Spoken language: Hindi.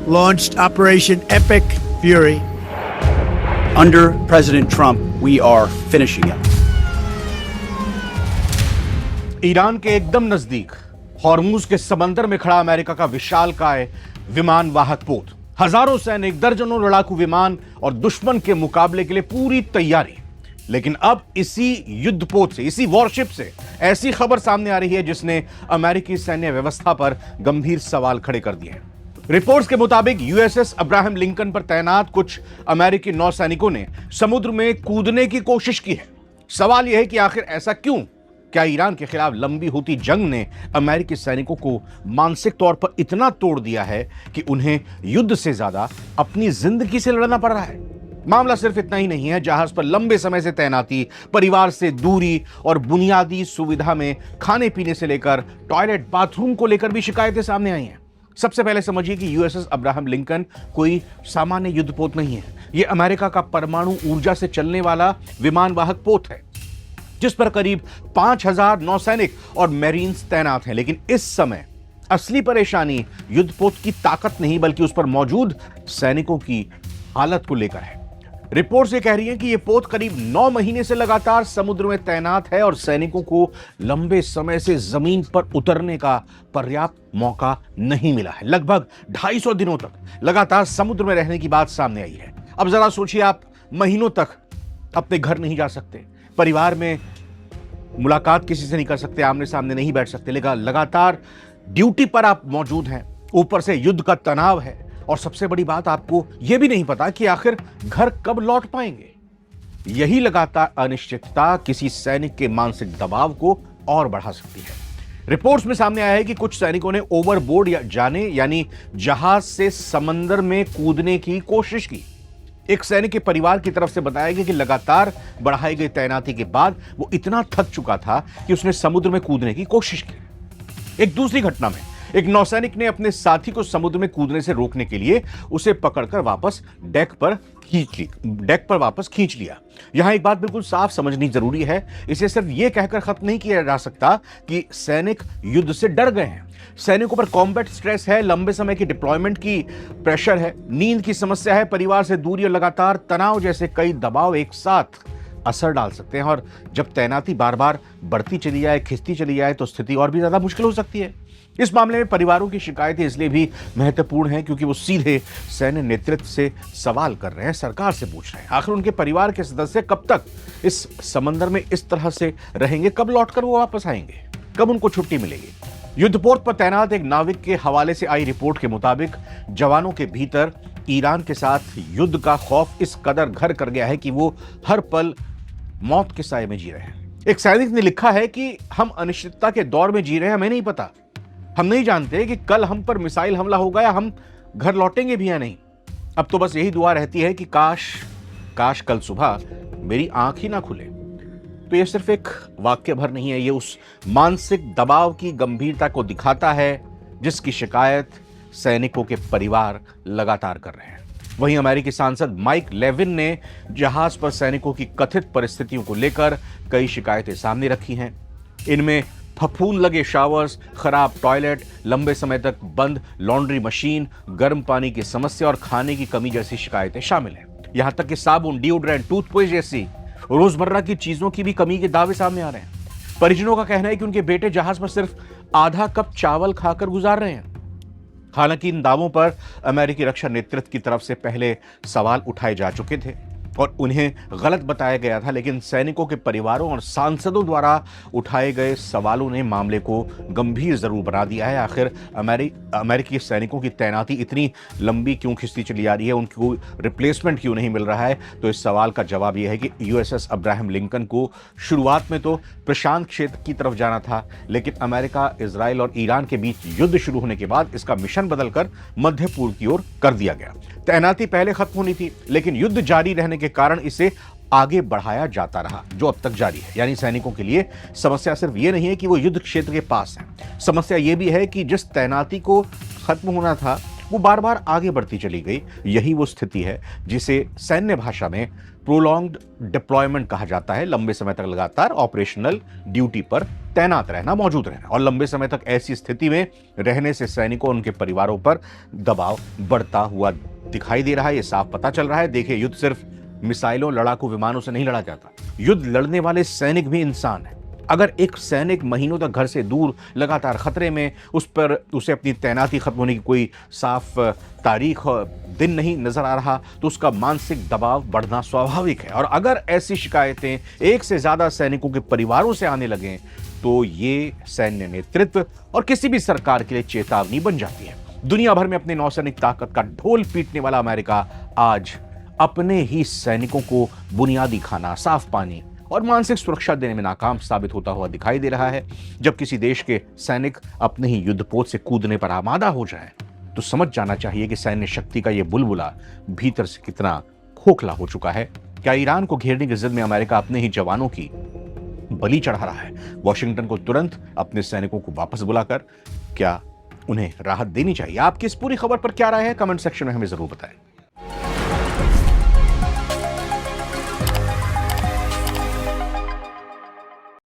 launched Operation Epic Fury. Under President Trump, we are finishing it. Iran के एकदम नजदीक हॉर्मुज के समंदर में खड़ा अमेरिका का विशालकाय विमान वाहक पोत, हजारों सैनिक, दर्जनों लड़ाकू विमान और दुश्मन के मुकाबले के लिए पूरी तैयारी। लेकिन अब इसी युद्धपोत से, इसी वॉरशिप से ऐसी खबर सामने आ रही है जिसने अमेरिकी सैन्य व्यवस्था पर गंभीर सवाल खड़े कर दिए हैं। रिपोर्ट्स के मुताबिक यूएसएस अब्राहम लिंकन पर तैनात कुछ अमेरिकी नौसैनिकों ने समुद्र में कूदने की कोशिश की है। सवाल यह है कि आखिर ऐसा क्यों? क्या ईरान के खिलाफ लंबी होती जंग ने अमेरिकी सैनिकों को मानसिक तौर पर इतना तोड़ दिया है कि उन्हें युद्ध से ज्यादा अपनी जिंदगी से लड़ना पड़ रहा है? मामला सिर्फ इतना ही नहीं है। जहाज पर लंबे समय से तैनाती, परिवार से दूरी और बुनियादी सुविधा में खाने पीने से लेकर टॉयलेट, बाथरूम को लेकर भी शिकायतें सामने आई हैं। सबसे पहले समझिए कि यूएसएस अब्राहम लिंकन कोई सामान्य युद्धपोत नहीं है। यह अमेरिका का परमाणु ऊर्जा से चलने वाला विमान वाहक पोत है जिस पर करीब 5000 नौसैनिक और मैरीन्स तैनात हैं। लेकिन इस समय असली परेशानी युद्धपोत की ताकत नहीं बल्कि उस पर मौजूद सैनिकों की हालत को लेकर है। रिपोर्ट्स ये कह रही हैं कि यह पोत करीब 9 महीने से लगातार समुद्र में तैनात है और सैनिकों को लंबे समय से जमीन पर उतरने का पर्याप्त मौका नहीं मिला है। लगभग 250 दिनों तक लगातार समुद्र में रहने की बात सामने आई है। अब जरा सोचिए, आप महीनों तक अपने घर नहीं जा सकते, परिवार में मुलाकात किसी से नहीं कर सकते, आमने सामने नहीं बैठ सकते, लेकिन लगातार ड्यूटी पर आप मौजूद हैं। ऊपर से युद्ध का तनाव है और सबसे बड़ी बात, आपको यह भी नहीं पता कि आखिर घर कब लौट पाएंगे। यही लगातार अनिश्चितता किसी सैनिक के मानसिक दबाव को और बढ़ा सकती है। रिपोर्ट्स में सामने आया है कि कुछ सैनिकों ने ओवरबोर्ड जाने यानी जहाज से समंदर में कूदने की कोशिश की। एक सैनिक के परिवार की तरफ से बताया गया कि लगातार बढ़ाई गई तैनाती के बाद वो इतना थक चुका था कि उसने समुद्र में कूदने की कोशिश की। एक दूसरी घटना में एक नौसैनिक ने अपने साथी को समुद्र में कूदने से रोकने के लिए उसे पकड़कर वापस डेक पर वापस खींच लिया। यहां एक बात बिल्कुल साफ समझनी जरूरी है, इसे सिर्फ यह कहकर खत्म नहीं किया जा सकता कि सैनिक युद्ध से डर गए हैं। सैनिकों पर कॉम्बैट स्ट्रेस है, लंबे समय की डिप्लॉयमेंट की प्रेशर है, नींद की समस्या है, परिवार से दूरी और लगातार तनाव जैसे कई दबाव एक साथ असर डाल सकते हैं। और जब तैनाती बार बार बढ़ती चली जाए, खिंचती चली जाए, तो स्थिति और भी ज्यादा मुश्किल हो सकती है। इस मामले में परिवारों की शिकायतें इसलिए भी महत्वपूर्ण हैं क्योंकि वो सीधे सैन्य नेतृत्व से सवाल कर रहे हैं, सरकार से पूछ रहे हैं आखिर उनके परिवार के सदस्य कब तक इस समंदर में इस तरह से रहेंगे, कब लौटकर वो वापस आएंगे, कब उनको छुट्टी मिलेगी। युद्धपोत पर तैनात एक नाविक के हवाले से आई रिपोर्ट के मुताबिक जवानों के भीतर ईरान के साथ युद्ध का खौफ इस कदर घर कर गया है कि वो हर पल मौत के साए में जी रहे हैं। एक सैनिक ने लिखा है कि हम अनिश्चितता के दौर में जी रहे हैं, हमें नहीं पता, हम नहीं जानते कि कल हम पर मिसाइल हमला होगा या हम घर लौटेंगे भी या नहीं। अब तो बस यही दुआ रहती है कि काश कल सुबह मेरी आंख ही ना खुले। तो यह सिर्फ एक वाक्य भर नहीं है, यह उस मानसिक दबाव की गंभीरता को दिखाता है जिसकी शिकायत सैनिकों के परिवार लगातार कर रहे हैं। वहीं अमेरिकी सांसद माइक लेविन ने जहाज पर सैनिकों की कथित परिस्थितियों को लेकर कई शिकायतें सामने रखी हैं। इनमें फफूंद लगे शावर्स, खराब टॉयलेट, लंबे समय तक बंद लॉन्ड्री मशीन, गर्म पानी की समस्या और खाने की कमी जैसी शिकायतें शामिल हैं। यहां तक कि साबुन, डिओड्रेंट, टूथपेस्ट जैसी रोजमर्रा की चीजों की भी कमी के दावे सामने आ रहे हैं। परिजनों का कहना है कि उनके बेटे जहाज पर सिर्फ आधा कप चावल खाकर गुजार रहे हैं। हालांकि इन दावों पर अमेरिकी रक्षा नेतृत्व की तरफ से पहले सवाल उठाए जा चुके थे और उन्हें गलत बताया गया था, लेकिन सैनिकों के परिवारों और सांसदों द्वारा उठाए गए सवालों ने मामले को गंभीर जरूर बना दिया है। आखिर अमेरिकी सैनिकों की तैनाती इतनी लंबी क्यों खिंचती चली जा रही है, उनको रिप्लेसमेंट क्यों नहीं मिल रहा है? तो इस सवाल का जवाब यह है कि यूएसएस अब्राहम लिंकन को शुरुआत में तो प्रशांत क्षेत्र की तरफ जाना था, लेकिन अमेरिका, इजराइल और ईरान के बीच युद्ध शुरू होने के बाद इसका मिशन बदलकर मध्य पूर्व की ओर कर दिया गया। तैनाती पहले खत्म होनी थी, लेकिन युद्ध जारी रहने के कारण इसे आगे बढ़ाया जाता रहा, जो अब तक जारी है। यानी सैनिकों के लिए समस्या सिर्फ ये नहीं है कि वो युद्ध क्षेत्र के पास है, समस्या ये भी है कि जिस तैनाती को खत्म होना था वो बार बार आगे बढ़ती चली गई। यही वो स्थिति है जिसे सैन्य भाषा में प्रोलॉन्ग्ड डिप्लॉयमेंट कहा जाता है, लंबे समय तक लगातार ऑपरेशनल ड्यूटी पर तैनात रहना, मौजूद रहना। और लंबे समय तक ऐसी स्थिति में रहने से सैनिकों और उनके परिवारों पर दबाव बढ़ता हुआ दिखाई दे रहा है। यह साफ पता चल रहा है। देखिए, युद्ध सिर्फ मिसाइलों, लड़ाकू विमानों से नहीं लड़ा जाता। युद्ध लड़ने वाले सैनिक भी इंसान हैं। अगर एक सैनिक महीनों तक घर से दूर, लगातार खतरे में, उसे अपनी तैनाती खत्म होने की कोई साफ तारीख, दिन नहीं नजर आ रहा, तो उसका मानसिक दबाव बढ़ना स्वाभाविक है। और अगर ऐसी शिकायतें एक से ज्यादा सैनिकों के परिवारों से आने लगें, तो ये सैन्य नेतृत्व और किसी भी सरकार के लिए चेतावनी बन जाती है। दुनिया भर में अपने नौसैनिक ताकत का ढोल पीटने वाला अमेरिका आज अपने ही सैनिकों को बुनियादी खाना, साफ पानी और मानसिक सुरक्षा देने में नाकाम साबित होता हुआ दिखाई दे रहा है। जब किसी देश के सैनिक अपने ही युद्धपोत से कूदने पर आमादा हो जाए, तो समझ जाना चाहिए कि सैन्य शक्ति का यह बुलबुला भीतर से कितना खोखला हो चुका है। क्या ईरान को घेरने की जिद में अमेरिका अपने ही जवानों की बलि चढ़ा रहा है? वॉशिंगटन को तुरंत अपने सैनिकों को वापस बुलाकर क्या उन्हें राहत देनी चाहिए? आपकी इस पूरी खबर पर क्या राय है? कमेंट सेक्शन में हमें जरूर बताएं।